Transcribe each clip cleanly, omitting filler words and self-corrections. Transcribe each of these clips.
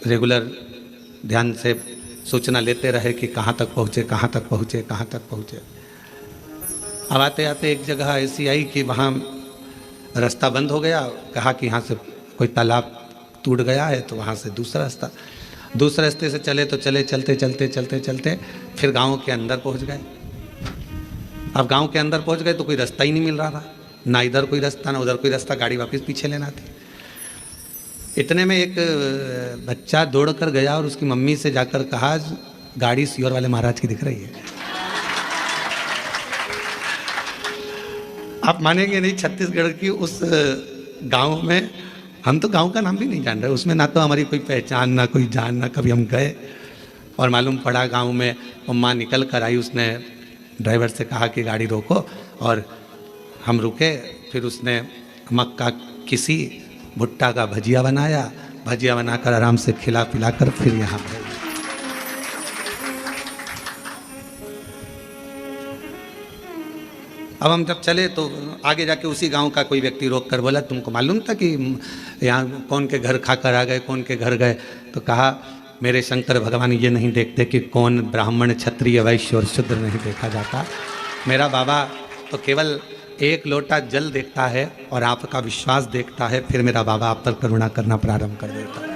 Regular ध्यान से सूचना लेते रहे कि कहाँ तक पहुँचे, कहाँ तक पहुँचे, कहाँ तक पहुँचे। अब आते आते एक जगह ऐसी आई कि वहाँ रास्ता बंद हो गया। कहा कि यहाँ से कोई तालाब टूट गया है तो वहाँ से दूसरा रास्ते से चले तो चले, चलते चलते चलते चलते फिर गांव के अंदर पहुँच गए। अब गांव के अंदर पहुँच गए तो कोई रास्ता ही नहीं मिल रहा था, ना इधर कोई रास्ता ना उधर कोई रास्ता, गाड़ी वापस पीछे लेना थी। इतने में एक बच्चा दौड़ कर गया और उसकी मम्मी से जाकर कहा, गाड़ी सियोर वाले महाराज की दिख रही है। आप मानेंगे नहीं, छत्तीसगढ़ की उस गांव में, हम तो गांव का नाम भी नहीं जान रहे, उसमें ना तो हमारी कोई पहचान ना कोई जान, ना कभी हम गए। और मालूम पड़ा गांव में माँ निकल कर आई, उसने ड्राइवर से कहा कि गाड़ी रोको, और हम रुके। फिर उसने मक्का किसी भुट्टा का भजिया बनाया, भजिया बनाकर आराम से खिला पिला कर फिर यहाँ पर। अब हम जब चले तो आगे जाके उसी गांव का कोई व्यक्ति रोक कर बोला, तुमको मालूम था कि यहाँ कौन के घर खाकर आ गए, कौन के घर गए? तो कहा, मेरे शंकर भगवान ये नहीं देखते कि कौन ब्राह्मण, क्षत्रिय, वैश्य और शूद्र नहीं देखा जाता। मेरा बाबा तो केवल एक लोटा जल देखता है और आपका विश्वास देखता है, फिर मेरा बाबा आप पर करुणा करना प्रारंभ कर देता है।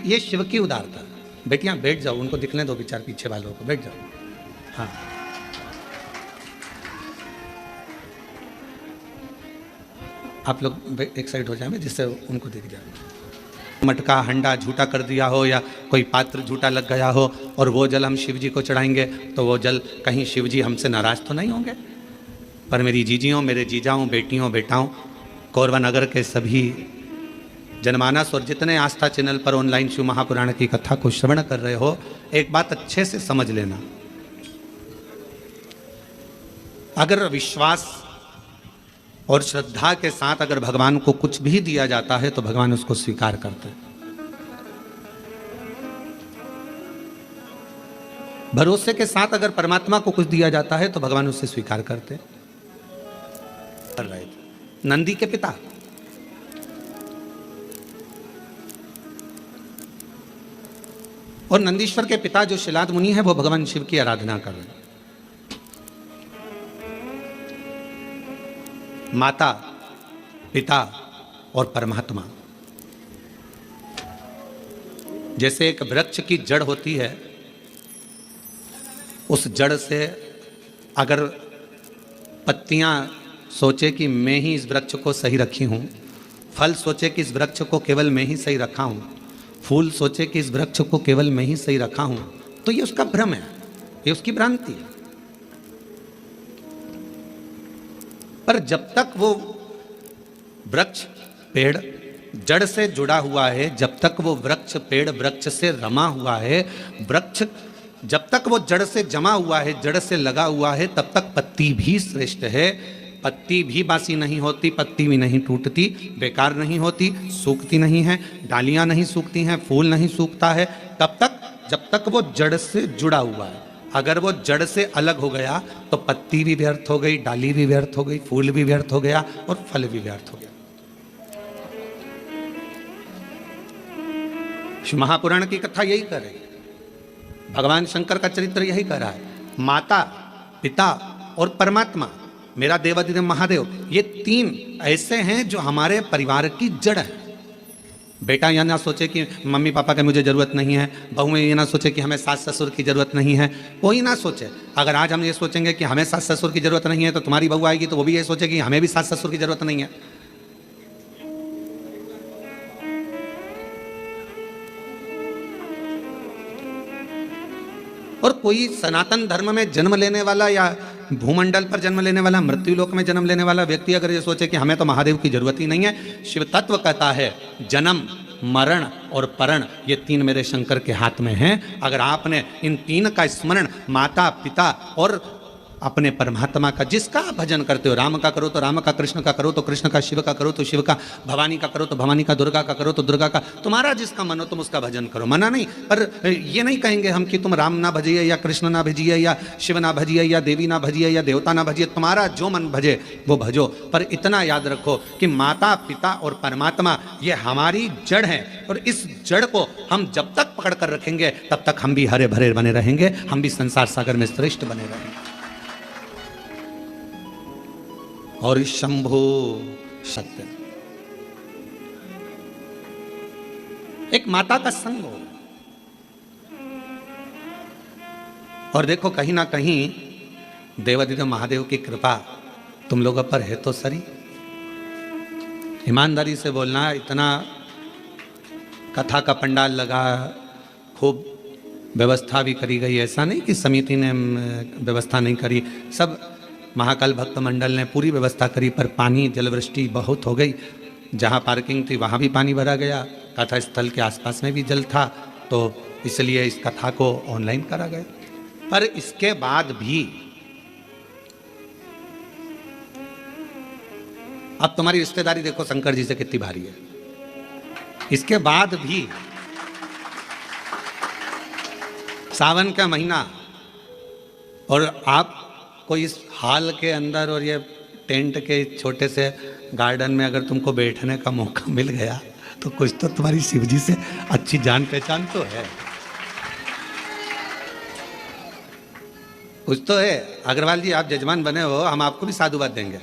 ये शिव की उदारता। बेटियां बैठ जाओ, उनको दिखने दो विचार पीछे वालों को, बैठ जाओ। हाँ, आप लोग एक साइड हो जाए जिससे उनको दिख जाए। मटका हंडा झूठा कर दिया हो या कोई पात्र झूठा लग गया हो और वो जल हम शिव जी को चढ़ाएंगे तो वो जल कहीं शिव जी हमसे नाराज तो नहीं होंगे? पर मेरी जीजियों, मेरे जीजाओं, बेटियों, बेटाओं, कोरबा नगर के सभी जनमानस और जितने आस्था चैनल पर ऑनलाइन शिव महापुराण की कथा को श्रवण कर रहे हो, एक बात अच्छे से समझ लेना। अगर विश्वास और श्रद्धा के साथ अगर भगवान को कुछ भी दिया जाता है तो भगवान उसको स्वीकार करते हैं। भरोसे के साथ अगर परमात्मा को कुछ दिया जाता है तो भगवान उससे स्वीकार करते हैं। नंदी के पिता और नंदीश्वर के पिता जो शिलाद मुनि है वो भगवान शिव की आराधना कर रहे हैं। माता, पिता और परमात्मा, जैसे एक वृक्ष की जड़ होती है, उस जड़ से अगर पत्तियां सोचे कि मैं ही इस वृक्ष को सही रखी हूं, फल सोचे कि इस वृक्ष को केवल मैं ही सही रखा हूं, फूल सोचे कि इस वृक्ष को केवल मैं ही सही रखा हूं, तो ये उसका भ्रम है, ये उसकी भ्रांति है। पर जब तक वो वृक्ष पेड़ जड़ से जुड़ा हुआ है, जब तक वो वृक्ष पेड़ वृक्ष से रमा हुआ है, वृक्ष जब तक वो जड़ से जमा हुआ है, जड़ से लगा हुआ है, तब तक पत्ती भी श्रेष्ठ है। पत्ती भी बासी नहीं होती, पत्ती भी नहीं टूटती, बेकार नहीं होती, सूखती नहीं है, डालियां नहीं सूखती हैं, फूल नहीं सूखता है, तब तक जब तक वो जड़ से जुड़ा हुआ है। अगर वो जड़ से अलग हो गया तो पत्ती भी व्यर्थ हो गई, डाली भी व्यर्थ हो गई, फूल भी व्यर्थ हो गया और फल भी व्यर्थ हो गया। महापुराण की कथा यही कर रही है, भगवान शंकर का चरित्र यही कर रहा है। माता, पिता और परमात्मा, मेरा देवाधिदेव महादेव, ये तीन ऐसे हैं जो हमारे परिवार की जड़ है। बेटा यह ना सोचे कि मम्मी पापा की मुझे ज़रूरत नहीं है, बहू ये ना सोचे कि हमें सास ससुर की ज़रूरत नहीं है, कोई ना सोचे। अगर आज हम ये सोचेंगे कि हमें सास ससुर की ज़रूरत नहीं है तो तुम्हारी बहू आएगी तो वो भी ये सोचे कि हमें भी सास ससुर की ज़रूरत नहीं है। और कोई सनातन धर्म में जन्म लेने वाला या भूमंडल पर जन्म लेने वाला, मृत्यु लोक में जन्म लेने वाला व्यक्ति अगर ये सोचे कि हमें तो महादेव की जरूरत ही नहीं है, शिव तत्व कहता है जन्म, मरण और परण ये तीन मेरे शंकर के हाथ में हैं। अगर आपने इन तीन का स्मरण माता, पिता और अपने परमात्मा का, जिसका आप भजन करते हो, राम का करो तो राम का, कृष्ण का करो तो कृष्ण का, शिव का करो तो शिव का, भवानी का करो तो भवानी का, दुर्गा का करो तो दुर्गा का, तुम्हारा जिसका मन हो तुम उसका भजन करो, मना नहीं। पर ये नहीं कहेंगे हम कि तुम राम ना भजिए या कृष्ण ना भजिए या शिव ना भजिए या देवी ना भजिए या देवता ना भजिए, तुम्हारा जो मन भजे वो भजो। पर इतना याद रखो कि माता पिता और परमात्मा ये हमारी जड़ है, और इस जड़ को हम जब तक पकड़ कर रखेंगे तब तक हम भी हरे भरे बने रहेंगे, हम भी संसार सागर में श्रेष्ठ बने रहेंगे। और शंभो सत्य, एक माता का संग हो। और देखो कहीं ना कहीं देवादिदेव महादेव की कृपा तुम लोगों पर है तो सरी। ईमानदारी से बोलना, इतना कथा का पंडाल लगा, खूब व्यवस्था भी करी गई, ऐसा नहीं कि समिति ने व्यवस्था नहीं करी, सब महाकाल भक्त मंडल ने पूरी व्यवस्था करी। पर पानी जलवृष्टि बहुत हो गई, जहाँ पार्किंग थी वहाँ भी पानी भरा गया, कथा स्थल के आसपास में भी जल था, तो इसलिए इस कथा को ऑनलाइन करा गया। पर इसके बाद भी अब तुम्हारी रिश्तेदारी देखो शंकर जी से कितनी भारी है, इसके बाद भी सावन का महीना और आप कोई इस हाल के अंदर और ये टेंट के छोटे से गार्डन में अगर तुमको बैठने का मौका मिल गया तो कुछ तो तुम्हारी शिव जी से अच्छी जान पहचान तो है, कुछ तो है। अग्रवाल जी आप जजमान बने हो, हम आपको भी साधुवाद देंगे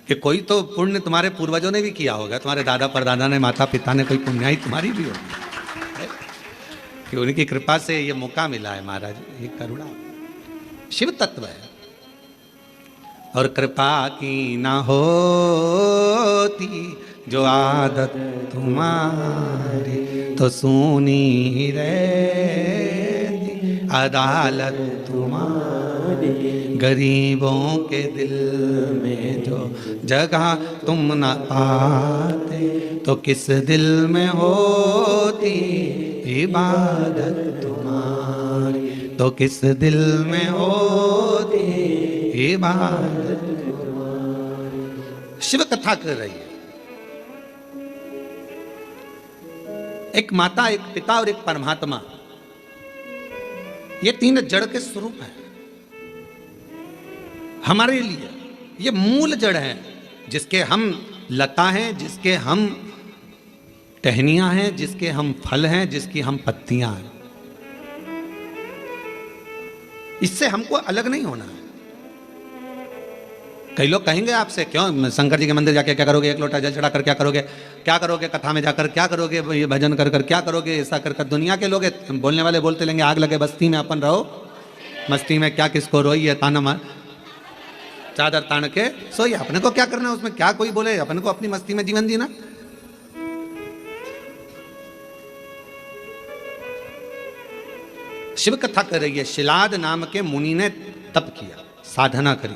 कि कोई तो पुण्य तुम्हारे पूर्वजों ने भी किया होगा, तुम्हारे दादा परदादा ने, माता पिता ने, कोई पुण्याई तुम्हारी भी होगी कि उनकी कृपा से ये मौका मिला है। महाराज ये करुणा शिव तत्व है। और कृपा की ना होती जो आदत तुम्हारी तो सुनी रहती अदालत तुम्हारी, गरीबों के दिल में जो जगह तुम न पाते तो किस दिल में होती इबादत तुम्हारी, तो किस दिल में होती इबादत तुम्हारी। शिव कथा कर रही है, एक माता, एक पिता और एक परमात्मा, ये तीन जड़ के स्वरूप हैं हमारे लिए। ये मूल जड़ है जिसके हम लता हैं, जिसके हम टहनियां हैं, जिसके हम फल हैं, जिसकी हम पत्तियां हैं। इससे हमको अलग नहीं होना है। कई लोग कहेंगे आपसे, क्यों शंकर जी के मंदिर जाके क्या करोगे, एक लोटा जल चढ़ाकर क्या करोगे, क्या करोगे कथा में जाकर, क्या करोगे ये भजन कर कर, क्या करोगे ऐसा कर कर। दुनिया के लोग बोलने वाले बोलते लेंगे, आग लगे बस्ती में अपन रहो, मस्ती में क्या किसको रोई है, ताना मार चादर तान के सोई, अपने को क्या करना है उसमें, क्या कोई बोले, अपने को अपनी मस्ती में जीवन जीना। शिव कथा कर रही है, शिलाद नाम के मुनि ने तप किया, साधना करी,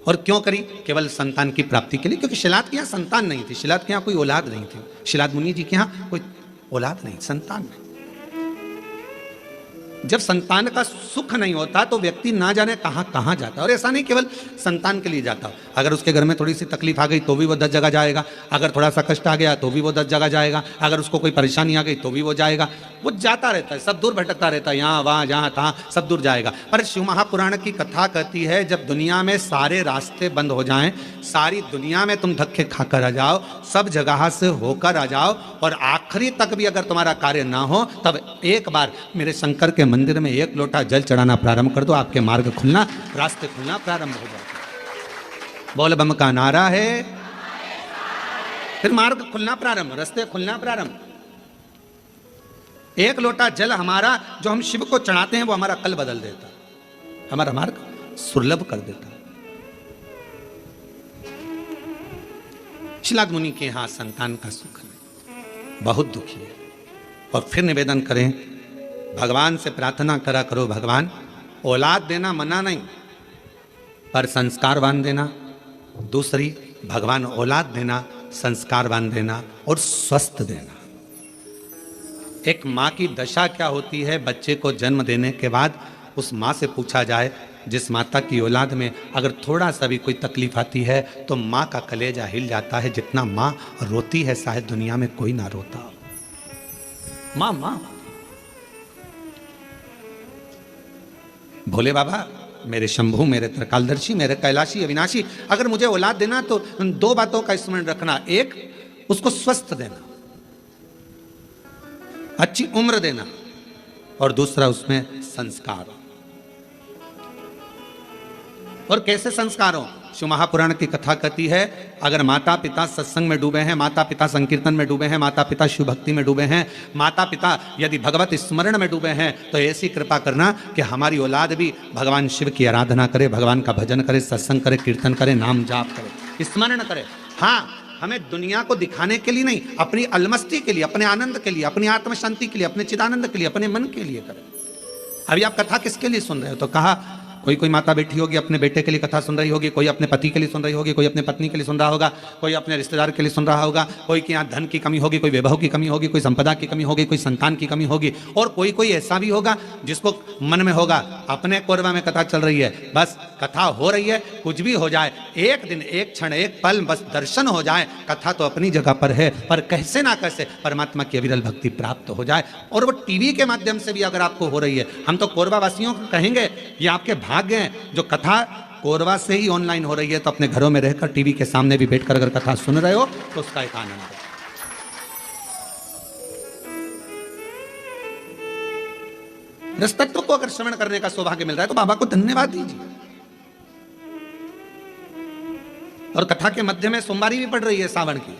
और क्यों करी, केवल संतान की प्राप्ति के लिए, क्योंकि शिलाद के यहाँ संतान नहीं थी, शिलाद के यहाँ कोई औलाद नहीं थी, शिलाद मुनि जी के यहाँ कोई औलाद नहीं, संतान नहीं। जब संतान का सुख नहीं होता तो व्यक्ति ना जाने कहां कहां जाता है। और ऐसा नहीं केवल संतान के लिए जाता, अगर उसके घर में थोड़ी सी तकलीफ आ गई तो भी वो 10 जगह जाएगा, अगर थोड़ा सा कष्ट आ गया तो भी वो 10 जगह जाएगा, अगर उसको कोई परेशानी आ गई तो भी वो जाएगा, वो जाता रहता है, सब दूर भटकता रहता है, यहाँ वहाँ जहाँ तहाँ सब दूर जाएगा। पर शिव महापुराण की कथा कहती है, जब दुनिया में सारे रास्ते बंद हो जाएं, सारी दुनिया में तुम धक्के खाकर आ जाओ, सब जगह से होकर आ जाओ, और आखिरी तक भी अगर तुम्हारा कार्य ना हो, तब एक बार मेरे शंकर के मंदिर में एक लोटा जल चढ़ाना प्रारंभ कर दो, आपके मार्ग खुलना, रास्ते खुलना प्रारंभ हो जाते। बोल बम का नारा है, फिर मार्ग खुलना प्रारंभ, रास्ते खुलना प्रारंभ। एक लोटा जल हमारा जो हम शिव को चढ़ाते हैं वो हमारा कल बदल देता, हमारा मार्ग सुलभ कर देता। शिलाद मुनि के यहां संतान का सुख नहीं, बहुत दुखी है। और फिर निवेदन करें, भगवान से प्रार्थना करा करो, भगवान औलाद देना मना नहीं, पर संस्कारवान देना। दूसरी, भगवान औलाद देना, संस्कारवान देना और स्वस्थ देना। एक माँ की दशा क्या होती है, बच्चे को जन्म देने के बाद उस माँ से पूछा जाए जिस माता की औलाद में अगर थोड़ा सा भी कोई तकलीफ आती है तो माँ का कलेजा हिल जाता है। जितना माँ रोती है शायद दुनिया में कोई ना रोता। माँ माँ भोले बाबा, मेरे शंभू, मेरे त्रिकालदर्शी, मेरे कैलाशी अविनाशी, अगर मुझे औलाद देना तो 2 बातों का स्मरण रखना। एक, उसको स्वस्थ देना, अच्छी उम्र देना, और दूसरा उसमें संस्कार। और कैसे संस्कार हो? शिव महापुराण की कथा कहती है, अगर माता पिता सत्संग में डूबे हैं, माता पिता संकीर्तन में डूबे हैं, माता पिता शिव भक्ति में डूबे हैं, माता पिता यदि भगवत स्मरण में डूबे हैं, तो ऐसी कृपा करना कि हमारी औलाद भी भगवान शिव की आराधना करे, भगवान का भजन करे, सत्संग करे, कीर्तन करे, नाम जाप करे, स्मरण करे। हाँ, हमें दुनिया को दिखाने के लिए नहीं, अपनी अलमस्ती के लिए, अपने आनंद के लिए, अपनी आत्म शांति के लिए, अपने चिदानंद के लिए, अपने मन के लिए करें। अभी आप कथा किसके लिए सुन रहे हो? तो कहा कोई माता बैठी होगी अपने बेटे के लिए कथा सुन रही होगी, कोई अपने पति के लिए सुन रही होगी, कोई अपने पत्नी के लिए सुन रहा होगा, कोई अपने रिश्तेदार के लिए सुन रहा होगा, कोई के यहाँ धन की कमी होगी, कोई वैभव की कमी होगी, कोई संपदा की कमी होगी, कोई संतान की कमी होगी, और कोई ऐसा भी होगा जिसको मन में होगा अपने कोरबा में कथा चल रही है, बस कथा हो रही है, कुछ भी हो जाए, एक दिन, एक क्षण, एक पल बस दर्शन हो जाए, कथा तो अपनी जगह पर है, पर कैसे ना कैसे परमात्मा की अविरल भक्ति प्राप्त हो जाए। और वो टीवी के माध्यम से भी अगर आपको हो रही है, हम तो कोरबा वासियों को कहेंगे ये आपके भाग्य हैं जो कथा कोरबा से ही ऑनलाइन हो रही है, तो अपने घरों में रहकर टीवी के सामने भी बैठकर अगर कथा सुन रहे हो तो उसका एक आनंद है। रस तत्व को अगर श्रवण करने का सौभाग्य मिल रहा है तो बाबा को धन्यवाद दीजिए। और कथा के मध्य में सोमवारी भी पड़ रही है सावन की।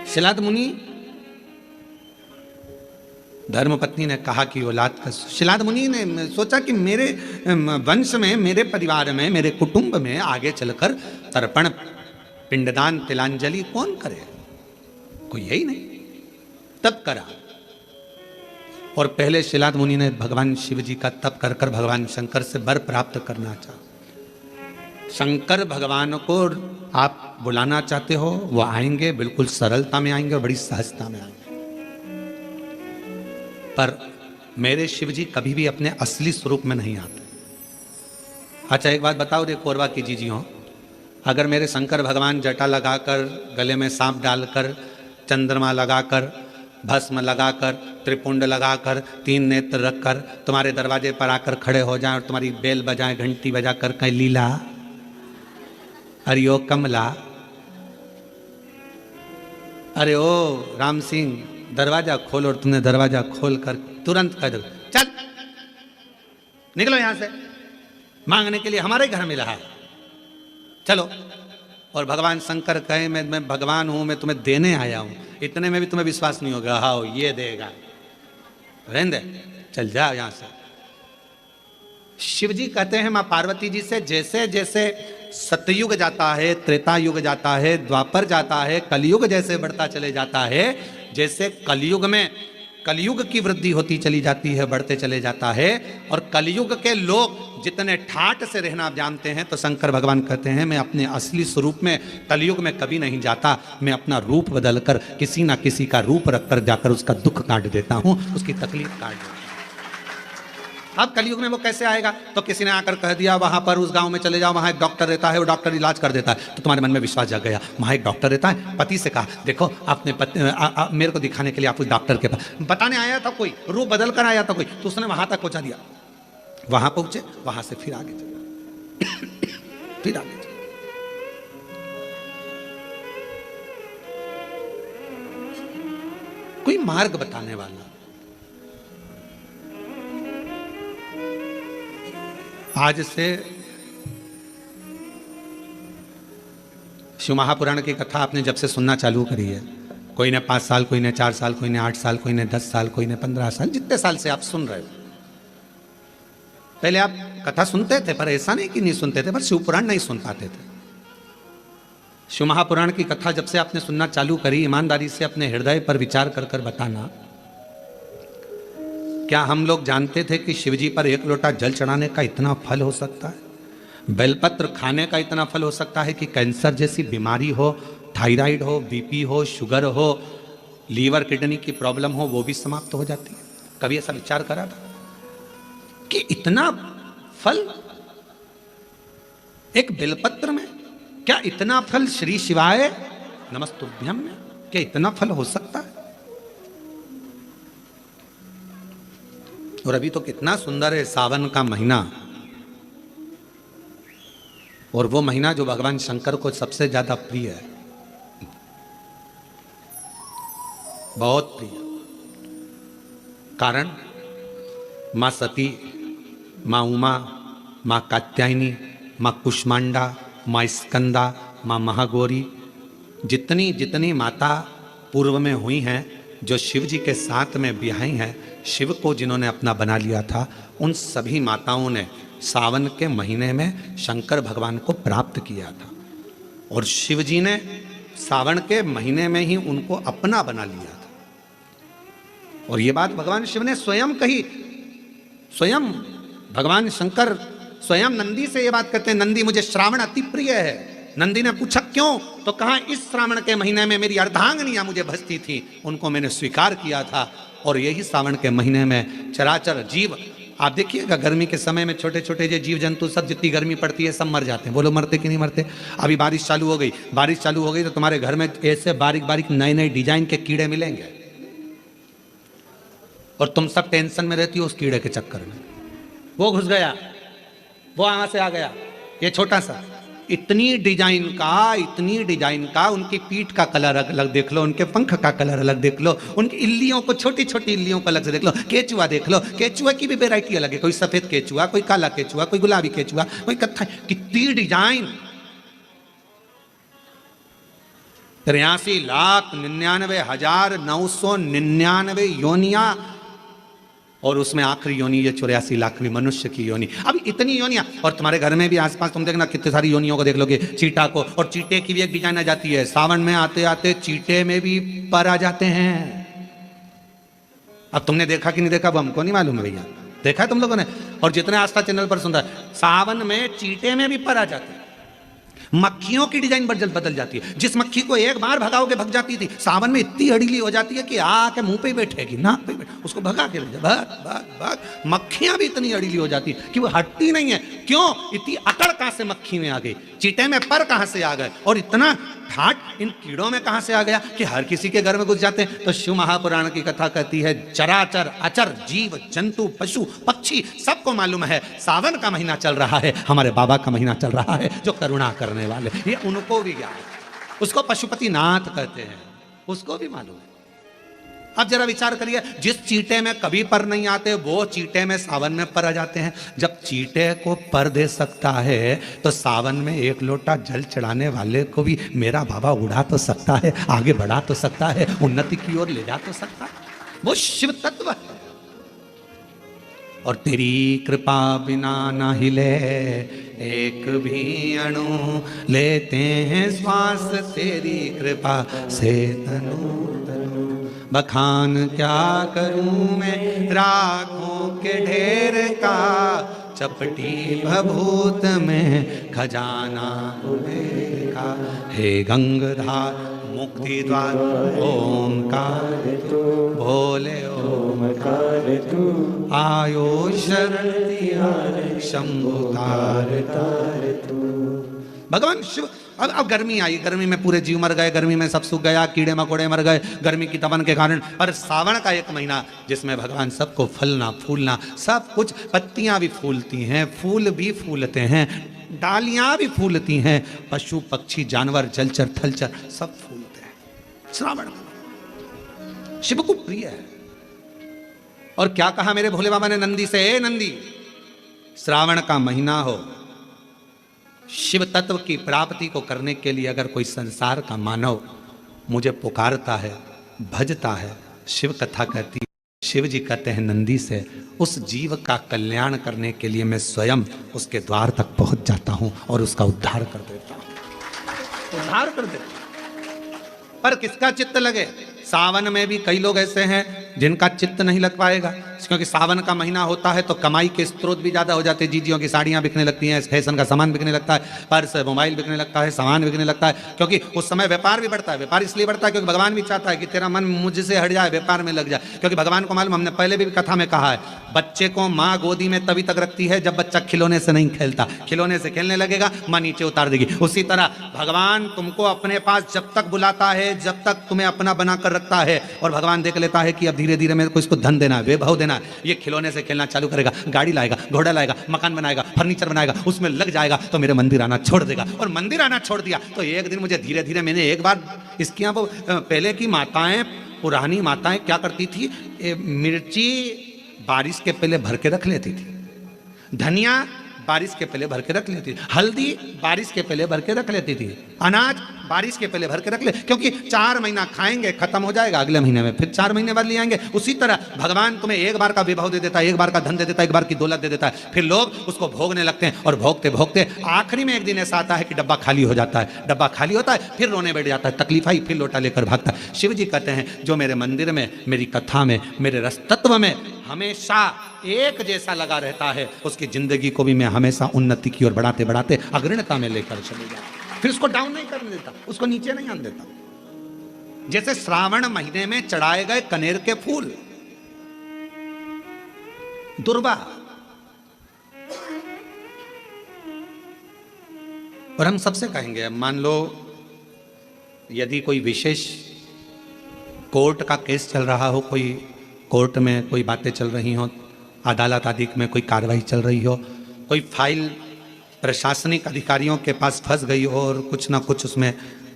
शिलाद मुनि, धर्मपत्नी ने कहा कि औलाद का, शिलाद मुनि ने सोचा कि मेरे वंश में, मेरे परिवार में, मेरे कुटुंब में आगे चलकर तर्पण, पिंडदान, तिलांजलि कौन करे? कोई यही नहीं। तप करा, और पहले शिलाद मुनि ने भगवान शिव जी का तप कर कर भगवान शंकर से वर प्राप्त करना चाहा। शंकर भगवान को आप बुलाना चाहते हो, वो आएंगे, बिल्कुल सरलता में आएंगे और बड़ी सहजता में आएंगे। पर मेरे शिव जी कभी भी अपने असली स्वरूप में नहीं आते। अच्छा एक बात बताओ रे कोरबा की जीजी हो, अगर मेरे शंकर भगवान जटा लगाकर, गले में सांप डालकर, चंद्रमा लगाकर, भस्म लगाकर, त्रिपुंड लगाकर, 3 नेत्र रखकर तुम्हारे दरवाजे पर आकर खड़े हो जाएं और तुम्हारी बेल बजाएं, घंटी बजाकर कहें लीला, अरे ओ कमला, अरे ओ राम सिंह दरवाजा खोल, और तुमने दरवाजा खोल कर तुरंत कह दो चल निकलो यहां से, मांगने के लिए हमारे घर में रहा, चलो। और भगवान शंकर कहे मैं भगवान हूं, मैं तुम्हें देने आया हूं, इतने में भी तुम्हें विश्वास नहीं होगा, हाँ ये देगा, रहने दे, चल जाओ यहां से। शिव जी कहते हैं मां पार्वती जी से, जैसे जैसे सतयुग जाता है, त्रेता युग जाता है, द्वापर जाता है, कलयुग जैसे बढ़ता चले जाता है, जैसे कलयुग में कलयुग की वृद्धि होती चली जाती है, बढ़ते चले जाता है, और कलयुग के लोग जितने ठाट से रहना जानते हैं, तो शंकर भगवान कहते हैं मैं अपने असली स्वरूप में कलयुग में कभी नहीं जाता, मैं अपना रूप बदलकर किसी ना किसी का रूप रखकर जाकर उसका दुख काट देता हूं, उसकी तकलीफ काट देता हूं। अब कलयुग में वो कैसे आएगा? तो किसी ने आकर कह दिया वहां पर उस गांव में चले जाओ, वहां एक डॉक्टर रहता है, वो डॉक्टर इलाज कर देता है, तो तुम्हारे मन में विश्वास जग गया, वहां एक डॉक्टर रहता है। पति से कहा देखो आपने मेरे को दिखाने के लिए आप उस डॉक्टर के पास, बताने आया था कोई, रूप बदल कर आया था कोई, तो उसने वहां तक पहुंचा दिया, वहां पहुंचे, वहां से फिर आगे चले फिर आगे चले। कोई मार्ग बताने वाला। आज से शिव महापुराण की कथा आपने जब से सुनना चालू करी है, कोई ने 5 साल, कोई ने 4 साल, कोई ने 8 साल, कोई ने 10 साल, कोई ने 15 साल, जितने साल से आप सुन रहे हो। पहले आप कथा सुनते थे, पर ऐसा नहीं कि नहीं सुनते थे, पर शिव पुराण नहीं सुन पाते थे। शिव महापुराण की कथा जब से आपने सुनना चालू करी, ईमानदारी से अपने हृदय पर विचार कर कर बताना, क्या हम लोग जानते थे कि शिवजी पर 1 लोटा जल चढ़ाने का इतना फल हो सकता है? बेलपत्र खाने का इतना फल हो सकता है कि कैंसर जैसी बीमारी हो, थायराइड हो, बीपी हो, शुगर हो, लीवर किडनी की प्रॉब्लम हो, वो भी समाप्त हो जाती है। कभी ऐसा विचार करा था कि इतना फल एक बेलपत्र में? क्या इतना फल श्री शिवाय नमस्तुभ्यम में, क्या इतना फल हो सकता है? और अभी तो कितना सुंदर है सावन का महीना, और वो महीना जो भगवान शंकर को सबसे ज्यादा प्रिय है, बहुत प्रिय। कारण मां सती, मां उमा, मां कात्यायनी, मां कुष्मांडा, मां स्कंदा, मां महागौरी, जितनी जितनी माता पूर्व में हुई हैं, जो शिव जी के साथ में ब्याही हैं, शिव को जिन्होंने अपना बना लिया था, उन सभी माताओं ने सावन के महीने में शंकर भगवान को प्राप्त किया था। और शिव जी ने सावन के महीने में ही उनको अपना बना लिया था। और ये बात भगवान शिव ने स्वयं कही। स्वयं भगवान शंकर स्वयं नंदी से ये बात कहते हैं, नंदी मुझे श्रावण अति प्रिय है। नंदी ने पूछा क्यों? तो कहा इस श्रावण के महीने में मेरी अर्धांगिनियां मुझे भजती थी, उनको मैंने स्वीकार किया था। और यही सावन के महीने में चराचर जीव, आप देखिएगा गर्मी के समय में छोटे छोटे जो जीव जंतु सब, जितनी गर्मी पड़ती है सब मर जाते हैं। बोलो मरते कि नहीं मरते? अभी बारिश चालू हो गई, बारिश चालू हो गई तो तुम्हारे घर में ऐसे बारीक बारीक नए नए डिजाइन के कीड़े मिलेंगे, और तुम सब टेंशन में रहती हो उस कीड़े के चक्कर में। वो घुस गया, वो वहां से आ गया, ये छोटा सा, इतनी डिजाइन का, उनकी पीठ का कलर अलग देख लो, उनके पंख का कलर अलग देख लो, उनकी इल्लियों को, छोटी छोटी इल्लियों को अलग से देख लो। केचुआ देख लो, केचुआ की भी वैरायटी अलग है, कोई सफेद केचुआ, कोई काला केचुआ, कोई गुलाबी केचुआ, कोई कत्था, कितनी डिजाइन। 83,99,999 योनिया, और उसमें आखिरी योनि ये 84,00,000वीं मनुष्य की योनि। अब इतनी योनियां, और तुम्हारे घर में भी आसपास तुम देखना कितनी सारी योनियों को देख लोगे, चीटा को, और चीटे की भी एक डिजाइन आ जाती है। सावन में आते आते चीटे में भी पर आ जाते हैं। अब तुमने देखा कि नहीं देखा वो हमको नहीं मालूम है भैया, देखा है तुम लोगों ने? और जितने आस्था चैनल पर सुन रहा है, सावन में चीटे में भी पर आ जाते हैं। मक्खियों की डिजाइन बदल जाती है। जिस मक्खी को एक बार भगाओगे भग जाती थी, सावन में इतनी अड़ीली हो जाती है कि आके मुंह पे ही बैठेगी, नाक पे बैठे, उसको भगा के भाग। मक्खियां भी इतनी अड़ीली हो जाती है कि वो हटती नहीं है। क्यों? इतनी अकड़ कहां से मक्खी में आ गई, चीटे में पर कहां से आ गए, और इतना ठाट इन कीड़ों में कहां से आ गया कि हर किसी के घर में घुस जाते हैं। तो शिव महापुराण की कथा कहती है, चराचर अचर जीव जंतु पशु पक्षी सबको मालूम है सावन का महीना चल रहा है, हमारे बाबा का महीना चल रहा है जो करुणा करने वाले, ये उनको भी ज्ञान है। उसको पशुपति नाथ कहते हैं, उसको भी मालूम है। अब जरा विचार करिए, जिस चीटे में कभी पर नहीं आते वो चीटे में सावन में पर आ जाते हैं। जब चीटे को पर दे सकता है तो सावन में एक लोटा जल चढ़ाने वाले को भी मेरा बाबा उड़ा तो सकता है, आगे बढ़ा तो सकता है, उन्नति की ओर ले जा तो सकता है। वो शिव तत्व है। और तेरी कृपा बिना ना हिले एक भी अणु, लेते हैं श्वास तेरी कृपा से तनु तनु। बखान क्या करूं मैं राखों के ढेर का, चपटी भभूत में खजाना कुबेर का। हे गंगाधार मुक्ति द्वार ओमकार तू, भोले ओमकार तू, आयो शरण शंभु तार तार तू। भगवान शिव। अब गर्मी आई, गर्मी में पूरे जीव मर गए, गर्मी में सब सूख गया, कीड़े मकोड़े मर गए गर्मी की तपन के कारण। पर सावन का एक महीना जिसमें भगवान सबको फलना फूलना सब कुछ, पत्तियां भी फूलती हैं, फूल भी फूलते हैं, डालियां भी फूलती हैं, पशु पक्षी जानवर जलचर थलचर सब फूलते हैं। श्रावण शिव को प्रिय है। और क्या कहा मेरे भोले बाबा ने नंदी से, ए नंदी, श्रावण का महीना हो, शिव तत्व की प्राप्ति को करने के लिए अगर कोई संसार का मानव मुझे पुकारता है, भजता है, शिव कथा कहती है, शिव जी कहते हैं नंदी से, उस जीव का कल्याण करने के लिए मैं स्वयं उसके द्वार तक पहुंच जाता हूं और उसका उद्धार कर देता हूं, उद्धार कर देता हूं। पर किसका चित्त लगे? सावन में भी कई लोग ऐसे हैं जिनका चित्त नहीं लग पाएगा, क्योंकि सावन का महीना होता है तो कमाई के स्रोत भी ज़्यादा हो जाते हैं। जीजियों की साड़ियाँ बिकने लगती हैं, फैशन का सामान बिकने लगता है, पर्स मोबाइल बिकने लगता है, सामान बिकने लगता है, क्योंकि उस समय व्यापार भी बढ़ता है। व्यापार इसलिए बढ़ता है क्योंकि भगवान भी चाहता है कि तेरा मन मुझसे हट जाए, व्यापार में लग जाए। क्योंकि भगवान को मालूम, हमने पहले भी कथा में कहा है, बच्चे को माँ गोदी में तभी तक रखती है जब बच्चा खिलौने से नहीं खेलता। खिलौने से खेलने लगेगा, माँ नीचे उतार देगी। उसी तरह भगवान तुमको अपने पास जब तक बुलाता है, जब तक तुम्हें अपना बनाकर रखता है, और भगवान देख लेता है कि अब धीरे धीरे मेरे को इसको धन देना है, वैभव देना है, ये खिलौने से खेलना चालू करेगा, गाड़ी लाएगा, घोड़ा लाएगा, मकान बनाएगा, फर्नीचर बनाएगा, उसमें लग जाएगा, तो मेरे मंदिर आना छोड़ देगा। और मंदिर आना छोड़ दिया तो एक दिन मुझे धीरे धीरे, मैंने एक बार इसकी यहाँ पहले की माताएं, पुरानी माताएं क्या करती थी, मिर्ची बारिश के पहले भर के रख लेती थी, धनिया बारिश के पहले भर के रख लेती थी, हल्दी बारिश के पहले भर के रख लेती थी, अनाज बारिश के पहले भर के रख ले, क्योंकि 4 महीना खाएंगे, खत्म हो जाएगा, अगले महीने में फिर 4 महीने बाद ले आएंगे। उसी तरह भगवान तुम्हें एक बार का विभव दे देता है, एक बार का धन दे देता है, एक बार की दौलत दे देता है, फिर लोग उसको भोगने लगते हैं, और भोगते भोगते आखिरी में एक दिन ऐसा आता है कि डब्बा खाली हो जाता है। डब्बा खाली होता है, फिर रोने बैठ जाता है, तकलीफ आई, फिर लोटा लेकर भागता है। शिव जी कहते हैं, जो मेरे मंदिर में, मेरी कथा में, मेरे रस तत्व में हमेशा एक जैसा लगा रहता है, उसकी जिंदगी को भी मैं हमेशा उन्नति की ओर बढ़ाते बढ़ाते अग्रणता में लेकर चले जाता, फिर उसको डाउन नहीं करने देता, उसको नीचे नहीं आने देता। जैसे श्रावण महीने में चढ़ाए गए कनेर के फूल, दुर्वा, और हम सबसे कहेंगे, मान लो यदि कोई विशेष कोर्ट का केस चल रहा हो, कोई कोर्ट में कोई बातें चल रही हो, अदालत आदि में कोई कार्रवाई चल रही हो, कोई फाइल प्रशासनिक अधिकारियों के पास फंस गई हो और कुछ ना कुछ उसमें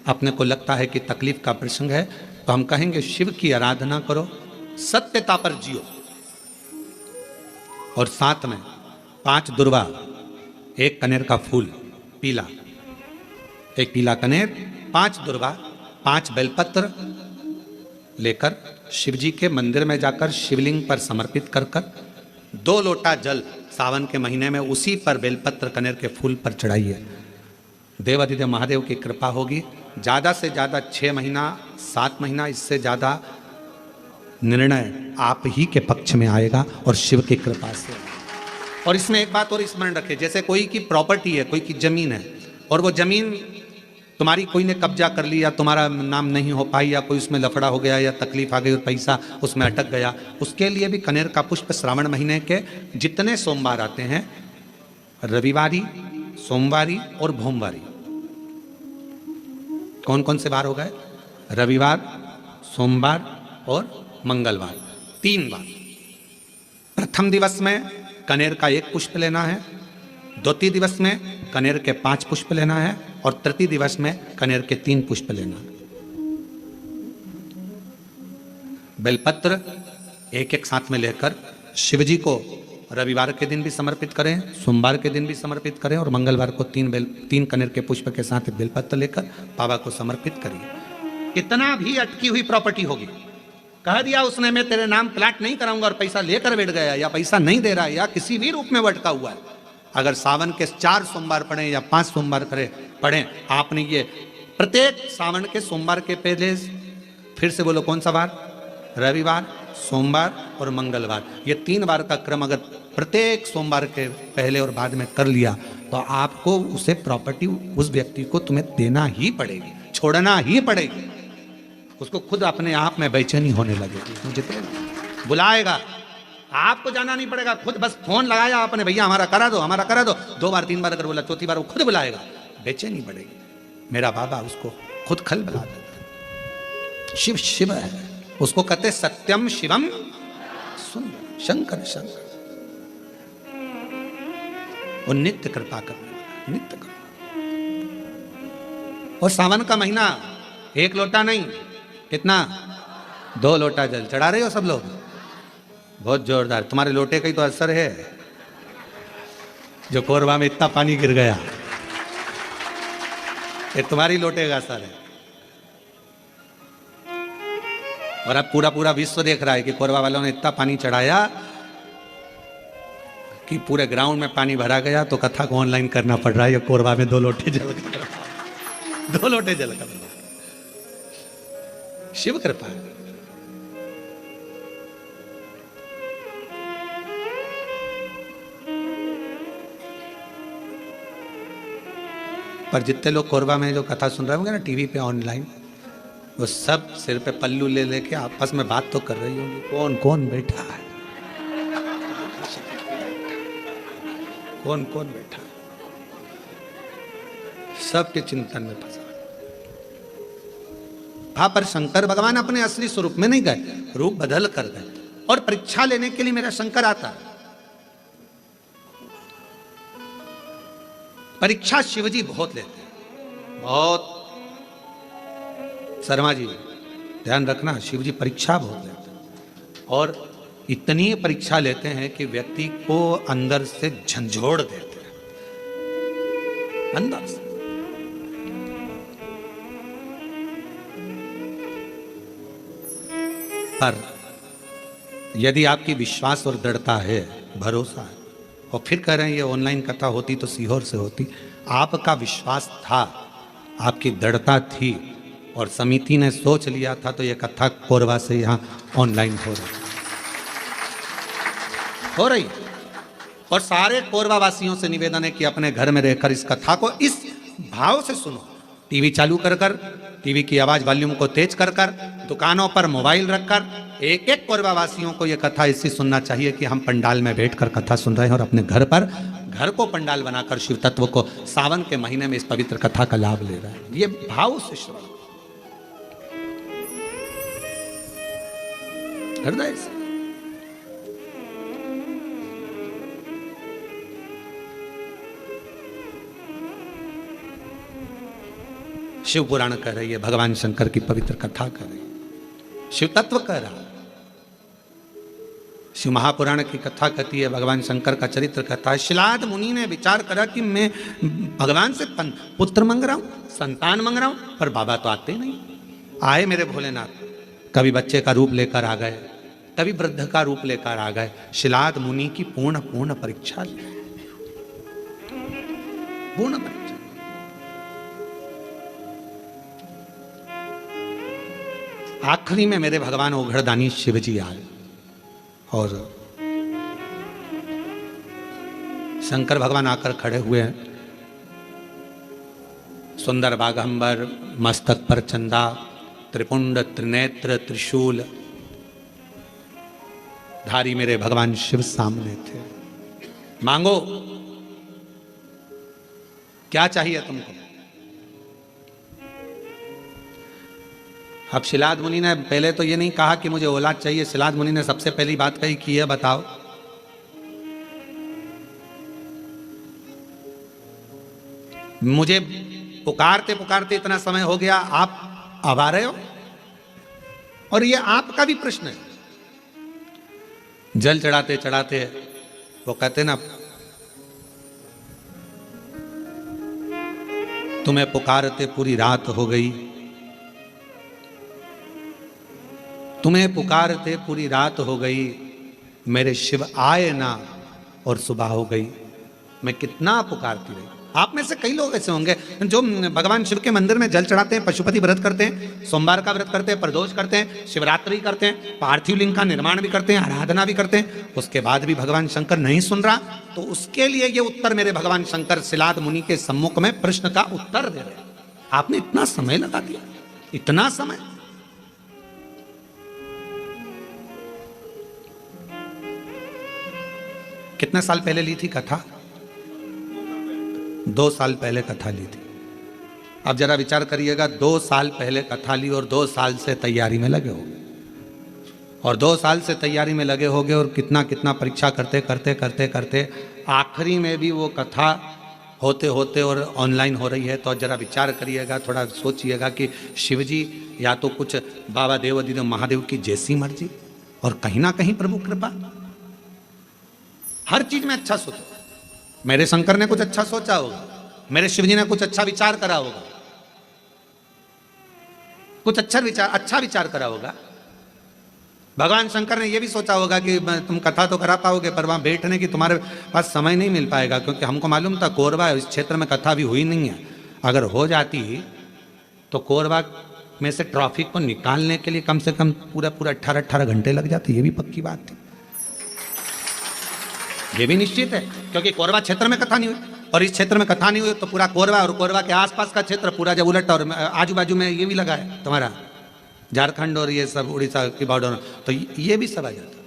अपने को लगता है कि तकलीफ का प्रसंग है, तो हम कहेंगे शिव की आराधना करो, सत्यता पर जियो, और साथ में 5 दुर्वा, 1 कनेर का फूल पीला, 1 पीला कनेर, 5 दुर्वा, 5 बेलपत्र लेकर शिव जी के मंदिर में जाकर शिवलिंग पर समर्पित कर 2 लोटा जल सावन के महीने में उसी पर बेलपत्र कनेर के फूल पर चढ़ाइए। देवाधिदेव महादेव की कृपा होगी। ज़्यादा से ज़्यादा 6 महीना 7 महीना, इससे ज़्यादा निर्णय आप ही के पक्ष में आएगा और शिव की कृपा से। और इसमें एक बात और स्मरण रखें, जैसे कोई की प्रॉपर्टी है, कोई की ज़मीन है, और वो ज़मीन तुम्हारी कोई ने कब्जा कर लिया, तुम्हारा नाम नहीं हो पाई, या कोई उसमें लफड़ा हो गया, या तकलीफ आ गई और पैसा उसमें अटक गया, उसके लिए भी कनेर का पुष्प श्रावण महीने के जितने सोमवार आते हैं, रविवारी, सोमवारी और भोमवारी, कौन कौन से बार हो गए, रविवार, सोमवार और मंगलवार, 3 बार। प्रथम दिवस में कनेर का 1 पुष्प लेना है, द्वितीय दिवस में कनेर के 5 पुष्प लेना है, और तृतीय दिवस में कनेर के 3 पुष्प लेना है। बेलपत्र 1-1 साथ में लेकर शिव जी को रविवार के दिन भी समर्पित करें, सोमवार के दिन भी समर्पित करें, और मंगलवार को 3 कनेर के पुष्प के साथ बेलपत्र लेकर बाबा को समर्पित करिए। कितना भी अटकी हुई प्रॉपर्टी होगी, कह दिया उसने मैं तेरे नाम प्लाट नहीं कराऊंगा, और पैसा लेकर बैठ गया, या पैसा नहीं दे रहा है, या किसी भी रूप में अटका हुआ है, अगर सावन के 4 सोमवार पढ़ें या 5 सोमवार पढ़ें, आपने ये प्रत्येक सावन के सोमवार के पहले, फिर से बोलो कौन सा बार, रविवार, सोमवार और मंगलवार, ये 3 बार का क्रम अगर प्रत्येक सोमवार के पहले और बाद में कर लिया, तो आपको उसे प्रॉपर्टी उस व्यक्ति को तुम्हें देना ही पड़ेगी, छोड़ना ही पड़ेगी। उसको खुद अपने आप में बेचैनी होने लगेगी, मुझे बुलाएगा, आपको जाना नहीं पड़ेगा, खुद बस फोन लगाया आपने, भैया हमारा करा दो, हमारा करा दो, 2 बार 3 बार अगर बोला, चौथी बार वो खुद बुलाएगा, बेचैनी बढ़ेगी। मेरा बाबा उसको खुद खल बुला देता। शिव शिव है, उसको कहते सत्यम शिवम सुंदर, शंकर शंकर, और नित्य कृपा करने वाला, नित्य कृपा। और सावन का महीना 1 लोटा नहीं, कितना, 2 लोटा जल चढ़ा रहे हो सब लोग, बहुत जोरदार। तुम्हारे लोटे का ही तो असर है, जो कोरबा में इतना पानी गिर गया, ये तुम्हारी लोटे का असर है। और अब पूरा विश्व देख रहा है कि कोरबा वालों ने इतना पानी चढ़ाया कि पूरे ग्राउंड में पानी भरा गया, तो कथा को ऑनलाइन करना पड़ रहा है, ये कोरबा में 2 लोटे जल कर, 2 लोटे जल कर। शिव कृपा है। पर जितने लोग कोरबा में जो कथा सुन रहे होंगे ना टीवी पे ऑनलाइन, वो सब सिर पे पल्लू ले लेके आपस में बात तो कर रही होंगी, कौन कौन बैठा है, कौन कौन बैठा है, सबके चिंतन में फंसा। वहां पर शंकर भगवान अपने असली स्वरूप में नहीं गए, रूप बदल कर गए। और परीक्षा लेने के लिए मेरा शंकर आता है। परीक्षा शिवजी बहुत लेते हैं, बहुत। शर्मा जी ध्यान रखना, शिवजी परीक्षा बहुत लेते हैं, और इतनी परीक्षा लेते हैं कि व्यक्ति को अंदर से झंझोड़ देते हैं, अंदर से। पर यदि आपकी विश्वास और दृढ़ता है, भरोसा है, और फिर कह रहे हैं ये ऑनलाइन कथा होती तो सीहोर से होती, आपका विश्वास था, आपकी दृढ़ता थी, और समिति ने सोच लिया था, तो ये कथा कोरबा से यहाँ ऑनलाइन हो रही। और सारे कोरबा वासियों से निवेदन है कि अपने घर में रहकर इस कथा को इस भाव से सुनो। टीवी चालू कर कर, टीवी की आवाज वॉल्यूम को तेज कर कर, दुकानों पर मोबाइल रखकर, एक एक कोरबा वासियों को यह कथा इससे सुनना चाहिए कि हम पंडाल में बैठकर कथा सुन रहे हैं, और अपने घर पर, घर को पंडाल बनाकर शिव तत्व को सावन के महीने में इस पवित्र कथा का लाभ ले रहे हैं। ये भाव से श्रवण, हृदय से। शिव पुराण कह रही है, भगवान शंकर की पवित्र कथा कर रही है, शिव तत्व कह रहा है। शिव महापुराण की कथा कहती है, भगवान शंकर का चरित्र कहता है। शिलाद मुनि ने विचार करा कि मैं भगवान से पुत्र मांग रहा हूं, संतान मांग रहा हूं, पर बाबा तो आते नहीं। आए मेरे भोलेनाथ, कभी बच्चे का रूप लेकर आ गए, कभी वृद्ध का रूप लेकर आ गए। शिलाद मुनि की पूर्ण परीक्षा ली, पूर्ण परीक्षा। आखिरी में मेरे भगवान ओघड़दानी शिवजी आए, और शंकर भगवान आकर खड़े हुए हैं। सुंदर बाघंबर, मस्तक पर चंदा, त्रिपुंड त्रिनेत्र त्रिशूल धारी मेरे भगवान शिव सामने थे। मांगो, क्या चाहिए तुमको? अब शिलाद मुनि ने पहले तो ये नहीं कहा कि मुझे औलाद चाहिए। शिलाद मुनि ने सबसे पहली बात कही कि ये बताओ, मुझे पुकारते पुकारते इतना समय हो गया, आप अब आ रहे हो? और ये आपका भी प्रश्न है। जल चढ़ाते चढ़ाते वो कहते ना, तुम्हें पुकारते पूरी रात हो गई, तुम्हें पुकारते पूरी रात हो गई, मेरे शिव आए ना और सुबह हो गई। मैं कितना पुकारती रही। आप में से कई लोग ऐसे होंगे जो भगवान शिव के मंदिर में जल चढ़ाते हैं, पशुपति व्रत करते हैं, सोमवार का व्रत करते हैं, प्रदोष करते हैं, शिवरात्रि करते हैं, पार्थिव लिंग का निर्माण भी करते हैं, आराधना भी करते हैं। उसके बाद भी भगवान शंकर नहीं सुन रहा, तो उसके लिए ये उत्तर मेरे भगवान शंकर शिलाद मुनि के सम्मुख में प्रश्न का उत्तर दे रहे हैं। आपने इतना समय लगा दिया, इतना समय। कितने साल पहले ली थी कथा? 2 साल पहले कथा ली थी। अब जरा विचार करिएगा, 2 साल पहले कथा ली और 2 साल से तैयारी में लगे होंगे, और 2 साल से तैयारी में लगे होंगे, और कितना कितना परीक्षा करते करते करते करते आखिरी में भी वो कथा होते होते और ऑनलाइन हो रही है। तो जरा विचार करिएगा, थोड़ा सोचिएगा कि शिवजी या तो कुछ बाबा देव महादेव की जैसी मर्जी, और कहीं ना कहीं प्रभु कृपा। हर चीज में अच्छा सोचो। मेरे शंकर ने कुछ अच्छा सोचा होगा, मेरे शिवजी ने कुछ अच्छा विचार करा होगा, कुछ अच्छा विचार करा होगा। भगवान शंकर ने यह भी सोचा होगा कि तुम कथा तो करा पाओगे, पर वहां बैठने की तुम्हारे पास समय नहीं मिल पाएगा, क्योंकि हमको मालूम था कोरबा इस क्षेत्र में कथा भी हुई नहीं है। अगर हो जाती तो कोरबा में से ट्रैफिक को निकालने के लिए कम से कम पूरा 18 घंटे लग जाते। ये भी पक्की बात थी, ये भी निश्चित है, क्योंकि कोरबा क्षेत्र में कथा नहीं हुई। और इस क्षेत्र में कथा नहीं हुई तो पूरा कोरबा और कोरबा के आसपास का क्षेत्र पूरा जब उलट और आजू बाजू में ये भी लगा है तुम्हारा झारखंड और ये सब उड़ीसा की बॉर्डर, तो ये भी सब आ जाता।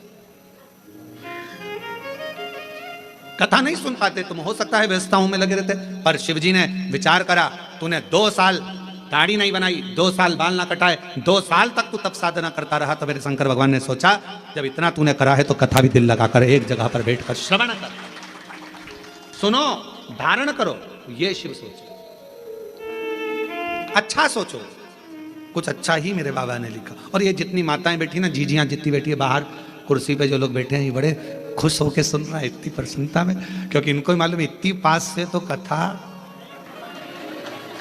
कथा नहीं सुन पाते तुम, हो सकता है व्यवस्थाओं में लगे रहते, पर शिवजी ने विचार करा, तूने 2 साल दाढ़ी नहीं बनाई, 2 साल बाल ना कटाए, 2 साल तक तू तप साधना करता रहा, तो मेरे शंकर भगवान ने सोचा जब इतना तूने करा है तो कथा भी दिल लगाकर एक जगह पर बैठकर श्रवण कर, सुनो, धारण करो। ये शिव सोचो, अच्छा सोचो, कुछ अच्छा ही मेरे बाबा ने लिखा। और ये जितनी माताएं बैठी ना, जीजियां जितनी बैठी है बाहर कुर्सी पे, जो लोग बैठे हैं ये बड़े खुश होकर सुन रहा है इतनी प्रसन्नता में, क्योंकि इनको ही मालूम इतनी पास से तो कथा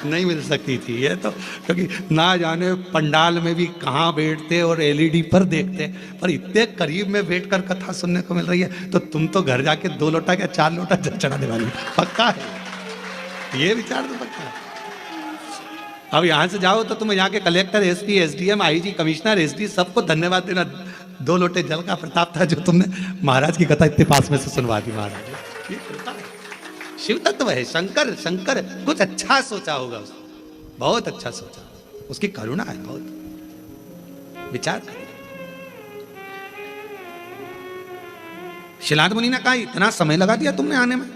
नहीं मिल सकती थी ये तो, क्योंकि ना जाने पंडाल में भी कहाँ बैठते और एलईडी पर देखते, पर इतने करीब में बैठकर कथा सुनने को मिल रही है, तो तुम तो घर जाके 2 लोटा या 4 लोटा जल चढ़ाने वाली, पक्का है ये विचार तो पक्का है। अब यहाँ से जाओ तो तुम यहाँ के collector, SP, SDM, IG, commissioner, SD सबको धन्यवाद देना, 2 लोटे जल का प्रताप था जो तुमने महाराज की कथा इतने पास में से सुनवा दी। महाराज ये शिव तत्व है, शंकर शंकर कुछ अच्छा सोचा होगा उसने, बहुत अच्छा सोचा, उसकी करुणा है बहुत। विचार कर, शिलाद मुनि ने कहा इतना समय लगा दिया तुमने आने में,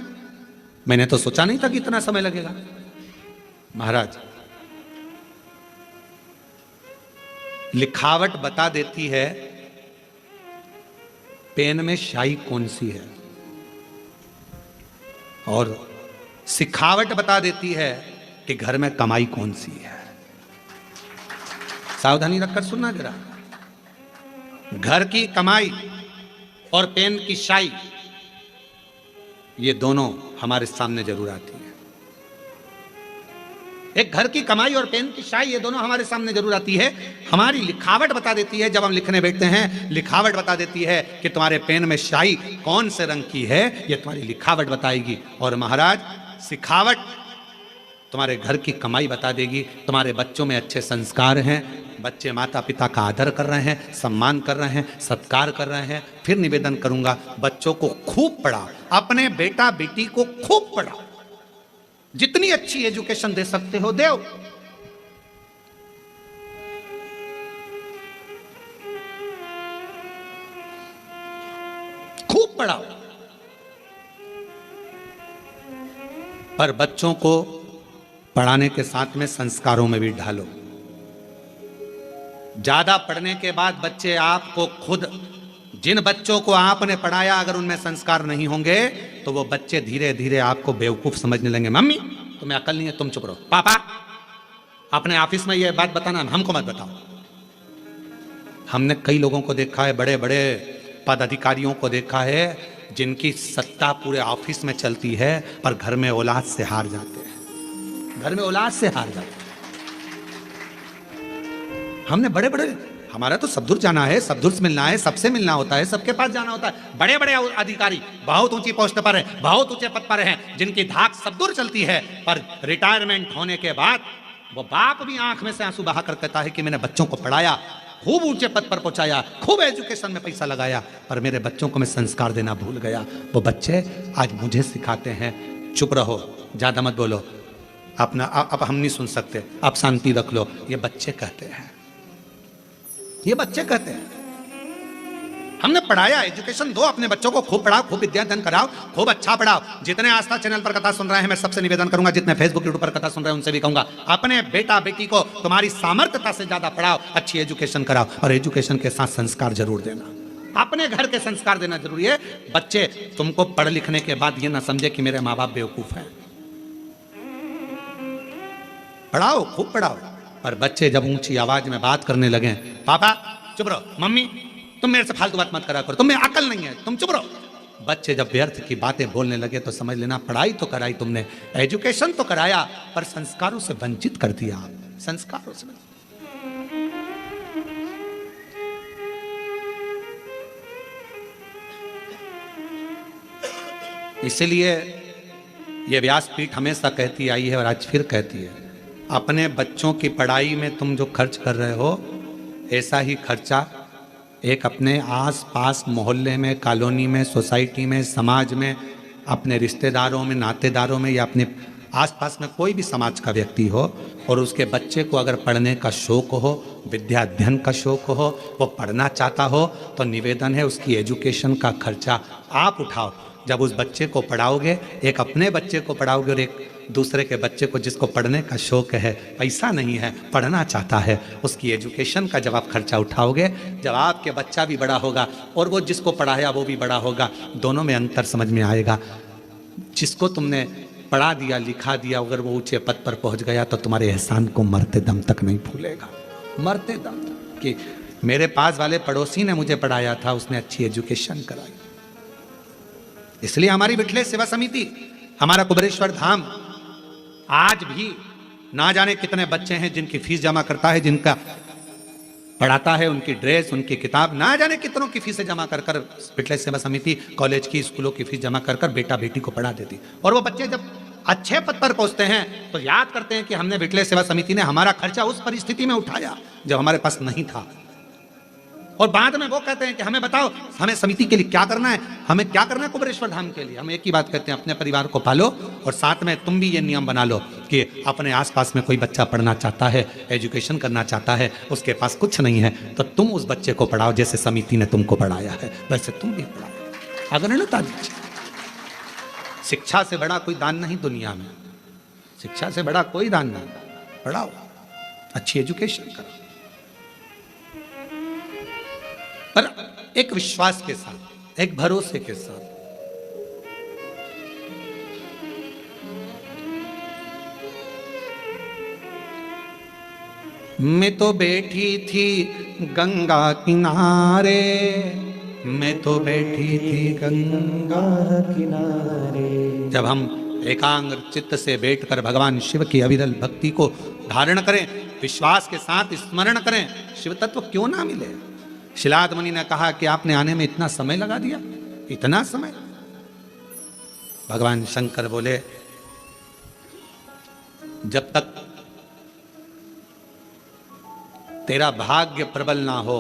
मैंने तो सोचा नहीं था कि इतना समय लगेगा। महाराज लिखावट बता देती है पेन में स्याही कौन सी है, और सिखावट बता देती है कि घर में कमाई कौन सी है। सावधानी रखकर सुनना जरा, घर की कमाई और पेन की स्याही ये दोनों हमारे सामने जरूर आती है। एक घर की कमाई और पेन की स्याही ये दोनों हमारे सामने जरूर आती है। हमारी लिखावट बता देती है, जब हम लिखने बैठते हैं लिखावट बता देती है कि तुम्हारे पेन में स्याही कौन से रंग की है, ये तुम्हारी लिखावट बताएगी। और महाराज सिखावट तुम्हारे घर की कमाई बता देगी। तुम्हारे बच्चों में अच्छे संस्कार हैं, बच्चे माता पिता का आदर कर रहे हैं, सम्मान कर रहे हैं, सत्कार कर रहे हैं। फिर निवेदन करूंगा, बच्चों को खूब पढ़ाओ, अपने बेटा बेटी को खूब पढ़ाओ, जितनी अच्छी एजुकेशन दे सकते हो दो। खूब पढ़ाओ, पर बच्चों को पढ़ाने के साथ में संस्कारों में भी ढालो। ज्यादा पढ़ने के बाद बच्चे आपको खुद, जिन बच्चों को आपने पढ़ाया अगर उनमें संस्कार नहीं होंगे तो वो बच्चे धीरे धीरे आपको बेवकूफ समझने लगेंगे। मम्मी तुम्हें अकल नहीं है, तुम चुप रहो। पापा अपने ऑफिस में ये बात बताना, हमको मत बताओ। हमने कई लोगों को देखा है, बड़े बड़े पदाधिकारियों को देखा है जिनकी सत्ता पूरे ऑफिस में चलती है पर घर में औलाद से हार जाते हैं, घर में औलाद से हार जाते हैं। हमने बड़े बड़े, हमारा तो सब दूर जाना है, सब दूर से मिलना है, सबसे मिलना होता है, सबके पास जाना होता है। बड़े बड़े अधिकारी बहुत ऊंची पोस्ट पर है, बहुत ऊंचे पद पर हैं, जिनकी धाक सब दूर चलती है, पर रिटायरमेंट होने के बाद वो बाप भी आंख में से आंसू बहा कर कहता है कि मैंने बच्चों को पढ़ाया, खूब ऊंचे पद पर पहुंचाया, खूब एजुकेशन में पैसा लगाया, पर मेरे बच्चों को मैं संस्कार देना भूल गया। वो बच्चे आज मुझे सिखाते हैं चुप रहो, ज्यादा मत बोलो, अपना अब हम नहीं सुन सकते, आप शांति रख लो। ये बच्चे कहते हैं, ये बच्चे कहते हैं। हमने पढ़ाया, एजुकेशन दो अपने बच्चों को, खूब पढ़ाओ, खूब विद्यादान कराओ, खूब अच्छा पढ़ाओ। जितने आस्था चैनल पर कथा सुन रहे हैं मैं सबसे निवेदन करूंगा, जितने फेसबुक यूट्यूब पर कथा सुन रहे हैं उनसे भी कहूंगा, अपने बेटा बेटी को तुम्हारी सामर्थ्यता से ज्यादा पढ़ाओ, अच्छी एजुकेशन कराओ, और एजुकेशन के साथ संस्कार जरूर देना। अपने घर के संस्कार देना जरूरी है। बच्चे तुमको पढ़ लिखने के बाद ये ना समझे कि मेरे माँ बाप बेवकूफ हैं। पढ़ाओ, खूब पढ़ाओ। पर बच्चे जब ऊंची आवाज में बात करने लगे, पापा चुप रहो, मम्मी तुम मेरे से फालतू बात मत करा करो, तुम्हें अकल नहीं है, तुम चुप रहो। बच्चे जब व्यर्थ की बातें बोलने लगे तो समझ लेना पढ़ाई तो कराई तुमने, एजुकेशन तो कराया, पर संस्कारों से वंचित कर दिया। आप संस्कारों से इसलिए यह व्यासपीठ हमेशा कहती आई है और आज फिर कहती है, अपने बच्चों की पढ़ाई में तुम जो खर्च कर रहे हो ऐसा ही खर्चा एक अपने आस पास मोहल्ले में, कॉलोनी में, सोसाइटी में, समाज में अपने रिश्तेदारों में, नातेदारों में या अपने आसपास में कोई भी समाज का व्यक्ति हो और उसके बच्चे को अगर पढ़ने का शौक हो, विद्या अध्ययन का शौक हो, वो पढ़ना चाहता हो, तो निवेदन है उसकी एजुकेशन का खर्चा आप उठाओ। जब उस बच्चे को पढ़ाओगे, एक अपने बच्चे को पढ़ाओगे और एक दूसरे के बच्चे को जिसको पढ़ने का शौक है, पैसा नहीं है, पढ़ना चाहता है, उसकी एजुकेशन का जब आप खर्चा उठाओगे, जब आपके बच्चा भी बड़ा होगा और वो जिसको पढ़ाया वो भी बड़ा होगा, दोनों में अंतर समझ में आएगा। जिसको तुमने पढ़ा दिया, लिखा दिया, अगर वो ऊंचे पद पर पहुंच गया तो तुम्हारे एहसान को मरते दम तक नहीं भूलेगा, मरते दम तक। कि मेरे पास वाले पड़ोसी ने मुझे पढ़ाया था, उसने अच्छी एजुकेशन कराई। इसलिए हमारी विठले सेवा समिति, हमारा कुबेरेश्वर धाम आज भी ना जाने कितने बच्चे हैं जिनकी फीस जमा करता है, जिनका पढ़ाता है, उनकी ड्रेस, उनकी किताब, ना जाने कितनों की फीसें जमा कर कर विठले सेवा समिति कॉलेज की, स्कूलों की फीस जमा कर कर बेटा बेटी को पढ़ा देती। और वो बच्चे जब अच्छे पद पर पहुंचते हैं तो याद करते हैं कि हमने विठले सेवा समिति ने हमारा खर्चा उस परिस्थिति में उठाया जब हमारे पास नहीं था। और बाद में वो कहते हैं कि हमें बताओ, हमें समिति के लिए क्या करना है, हमें क्या करना है कुबेरेश्वर धाम के लिए। हम एक ही बात कहते हैं, अपने परिवार को पालो और साथ में तुम भी ये नियम बना लो कि अपने आसपास में कोई बच्चा पढ़ना चाहता है, एजुकेशन करना चाहता है, उसके पास कुछ नहीं है, तो तुम उस बच्चे को पढ़ाओ जैसे समिति ने तुमको पढ़ाया है, वैसे तुम भी पढ़ाओ। अग्रणता दीजिए। शिक्षा से बड़ा कोई दान नहीं दुनिया में, शिक्षा से बड़ा कोई दान नहीं। पढ़ाओ, अच्छी एजुकेशन करो, पर एक विश्वास के साथ, एक भरोसे के साथ। मैं तो बैठी थी गंगा किनारे, मैं तो बैठी थी गंगा किनारे। जब हम एकाग्र चित्त से बैठकर भगवान शिव की अविरल भक्ति को धारण करें, विश्वास के साथ स्मरण करें, शिव तत्व क्यों ना मिले। शिलाद मुनि ने कहा कि आपने आने में इतना समय लगा दिया, इतना समय। भगवान शंकर बोले, जब तक तेरा भाग्य प्रबल ना हो,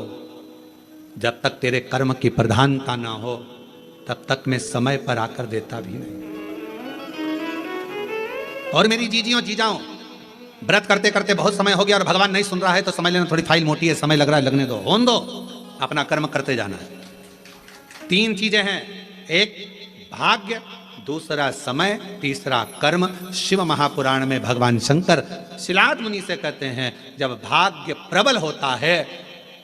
जब तक तेरे कर्म की प्रधानता ना हो, तब तक मैं समय पर आकर देता भी नहीं। और मेरी जीजियों जीजाओं, व्रत करते करते बहुत समय हो गया और भगवान नहीं सुन रहा है तो समझ लेना थोड़ी फाइल मोटी है, समय लग रहा है, लगने दो, होने दो, अपना कर्म करते जाना है। तीन चीजें हैं, एक भाग्य, दूसरा समय, तीसरा कर्म। शिव महापुराण में भगवान शंकर शिलाद मुनि से कहते हैं, जब भाग्य प्रबल होता है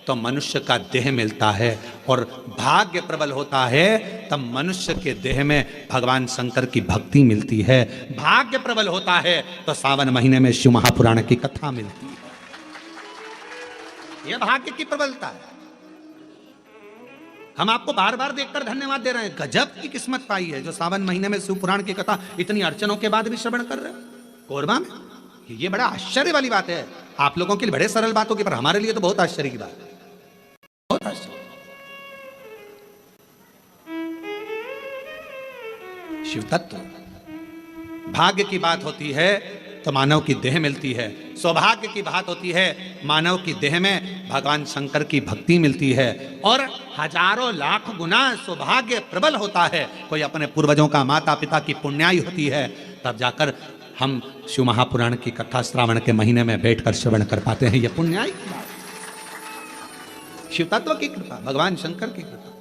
तो मनुष्य का देह मिलता है, और भाग्य प्रबल होता है तब मनुष्य के देह में भगवान शंकर की भक्ति मिलती है। भाग्य प्रबल होता है तो सावन महीने में शिव महापुराण की कथा मिलती है। यह भाग्य की प्रबलता है। हम आपको बार बार देखकर धन्यवाद दे रहे हैं, गजब की किस्मत पाई है जो सावन महीने में शिव पुराण की कथा इतनी अड़चनों के बाद भी श्रवण कर रहे हैं कोरबा में। ये बड़ा आश्चर्य वाली बात है। आप लोगों के लिए बड़े सरल बात होगी, पर हमारे लिए तो बहुत आश्चर्य की बात है, बहुत आश्चर्य। शिव तत्व, भाग्य की बात होती है तो मानव की देह मिलती है, सौभाग्य की बात होती है मानव की देह में भगवान शंकर की भक्ति मिलती है, और हजारों लाख गुना सौभाग्य प्रबल होता है। कोई अपने पूर्वजों का, माता पिता की पुण्याई होती है, तब जाकर हम शिव महापुराण की कथा श्रावण के महीने में बैठकर श्रवण कर पाते हैं। यह पुण्याई की बात, शिव तत्व की कृपा, भगवान शंकर की कृपा।